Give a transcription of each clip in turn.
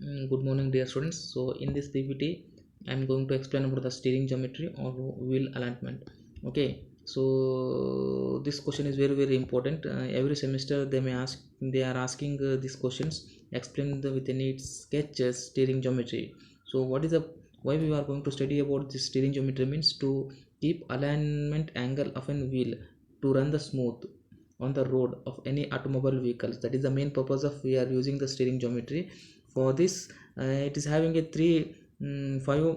Good morning, dear students. So, in this PPT, I'm going to explain about the steering geometry or wheel alignment. Okay, so this question is very important. Every semester, they are asking these questions. Explain within its sketches steering geometry. So, why we are going to study about this steering geometry means to keep alignment angle of an wheel to run the smooth on the road of any automobile vehicles. That is the main purpose of we are using the steering geometry. For this, it is having a five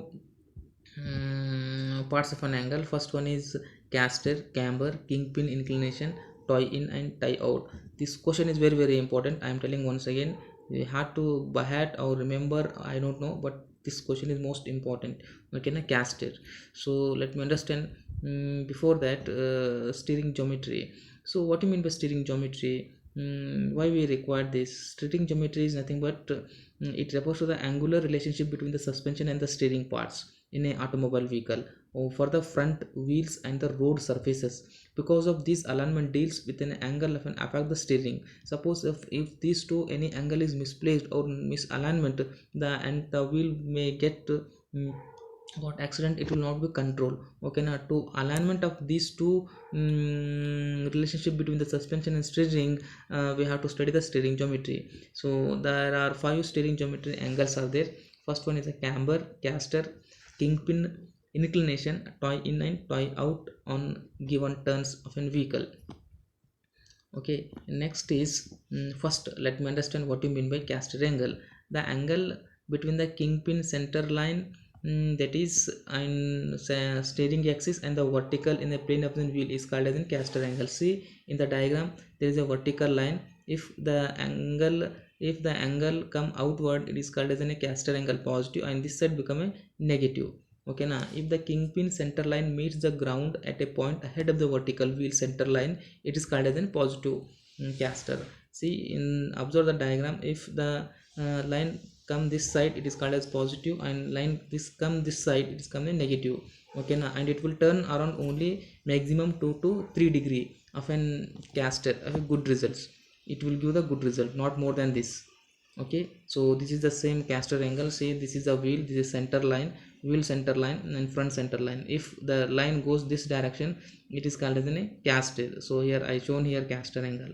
parts of an angle. First one is caster, camber, kingpin inclination, tie in and tie out. This question is very important. I am telling once again, we had to by heart or remember, I don't know, but this question is most important. Okay, na caster. So let me understand. Before that, steering geometry. So what do you mean by steering geometry? Why we require this? Steering geometry is nothing but it refers to the angular relationship between the suspension and the steering parts in an automobile vehicle, or for the front wheels and the road surfaces. Because of this, alignment deals with an angle of an affect the steering. Suppose if these two any angle is misplaced or misalignment, the wheel may get got accident. It will not be controlled. Okay, now to alignment of these two relationship between the suspension and steering, we have to study the steering geometry. So there are five steering geometry angles are there. First one is a camber, caster, kingpin inclination, tie in and tie out on given turns of a vehicle. Okay, next is first let me understand what you mean by caster angle. The angle between the kingpin center line, that is and steering axis, and the vertical in the plane of the wheel is called as a caster angle. See, in the diagram there is a vertical line. If the angle come outward, it is called as a caster angle positive, and this side become a negative. Okay, now if the kingpin center line meets the ground at a point ahead of the vertical wheel center line, it is called as a positive caster. See, in observe the diagram. If the line come this side, it is called as positive, and line this come this side, it is come a negative. Okay, now and it will turn around only maximum 2 to 3 degree of an caster of a good results. It will give the good result, not more than this. Okay, so this is the same caster angle. See, this is the wheel, this is center line, wheel center line and front center line. If the line goes this direction, it is called as a caster. So here I shown here caster angle.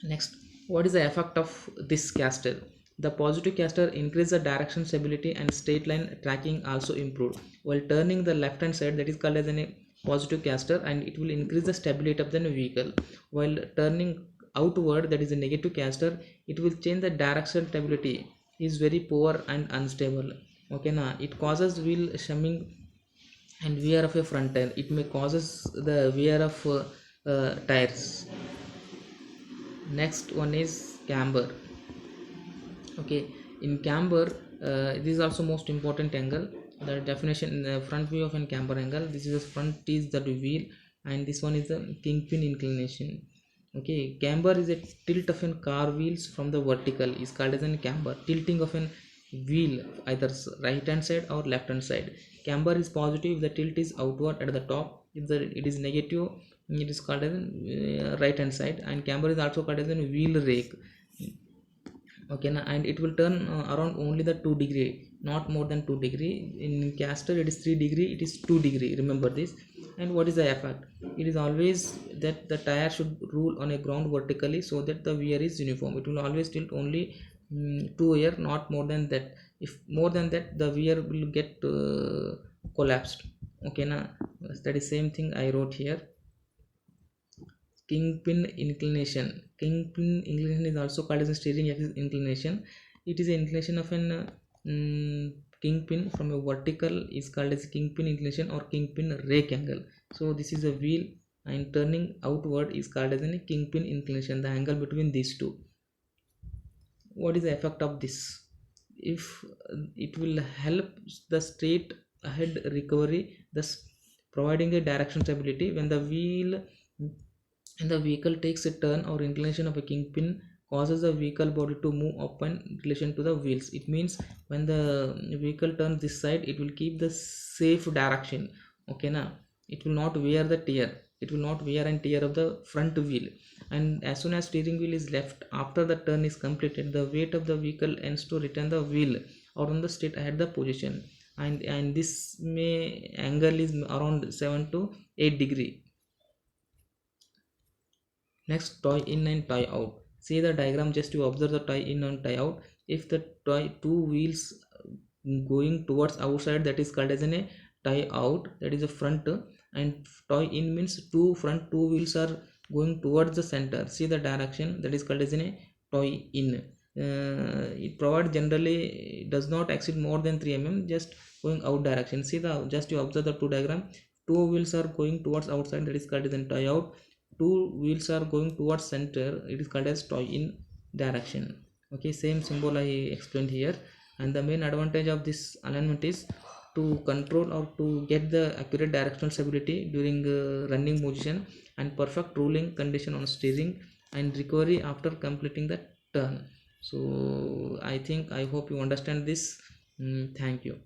Next, what is the effect of this caster? The positive caster increase the direction stability and straight line tracking also improved. While turning the left hand side, that is called as a positive caster, and it will increase the stability of the vehicle. While turning outward, that is a negative caster, it will change the direction stability, is very poor and unstable. Okay, now it causes wheel shimming and wear of a front tire. It may causes the wear of tires. Next one is camber. Okay, in camber, this is also most important angle. The definition in the front view of an camber angle, this is the front is the wheel, and this one is the kingpin inclination. Okay, camber is a tilt of an car wheels from the vertical is called as a camber. Tilting of an wheel either right hand side or left hand side. Camber is positive if the tilt is outward at the top. If it is negative, it is called as right hand side. And camber is also called as a wheel rake. Okay, and it will turn around only the 2 degree, not more than 2 degree. In caster it is 3 degree, it is 2 degree, remember this. And what is the effect? It is always that the tire should rule on a ground vertically, so that the wear is uniform. It will always tilt only 2 wear, not more than that. If more than that, the wear will get collapsed. Okay, now that is same thing I wrote here. Kingpin inclination. Kingpin inclination is also called as a steering axis inclination. It is an inclination of an kingpin from a vertical is called as kingpin inclination or kingpin rake angle. So this is a wheel, and turning outward is called as a kingpin inclination, the angle between these two. What is the effect of this? If it will help the straight ahead recovery, thus providing a direction stability. When the wheel and the vehicle takes a turn or inclination of a kingpin causes the vehicle body to move up in relation to the wheels. It means when the vehicle turns this side, it will keep the safe direction. Okay, now it will not wear the tear, it will not wear and tear of the front wheel. and as soon as steering wheel is left after the turn is completed, the weight of the vehicle ends to return the wheel or on the straight ahead the position, and this may angle is around 7 to 8 degree. Next, tie in and tie out. See the diagram, just to observe the tie in and tie out. If the two wheels going towards outside, that is called as a tie out, that is a front, and tie in means two wheels are going towards the center. See the direction, that is called as a tie in. It provide generally does not exceed more than 3 mm, just going out direction. See the, just you observe the two diagram, two wheels are going towards outside, that is called as a tie out. Two wheels are going towards center, it is called as toy in direction. Okay, same symbol I explained here. And the main advantage of this alignment is to control or to get the accurate directional stability during running position, and perfect rolling condition on steering, and recovery after completing the turn. So I think, I hope you understand this. Thank you.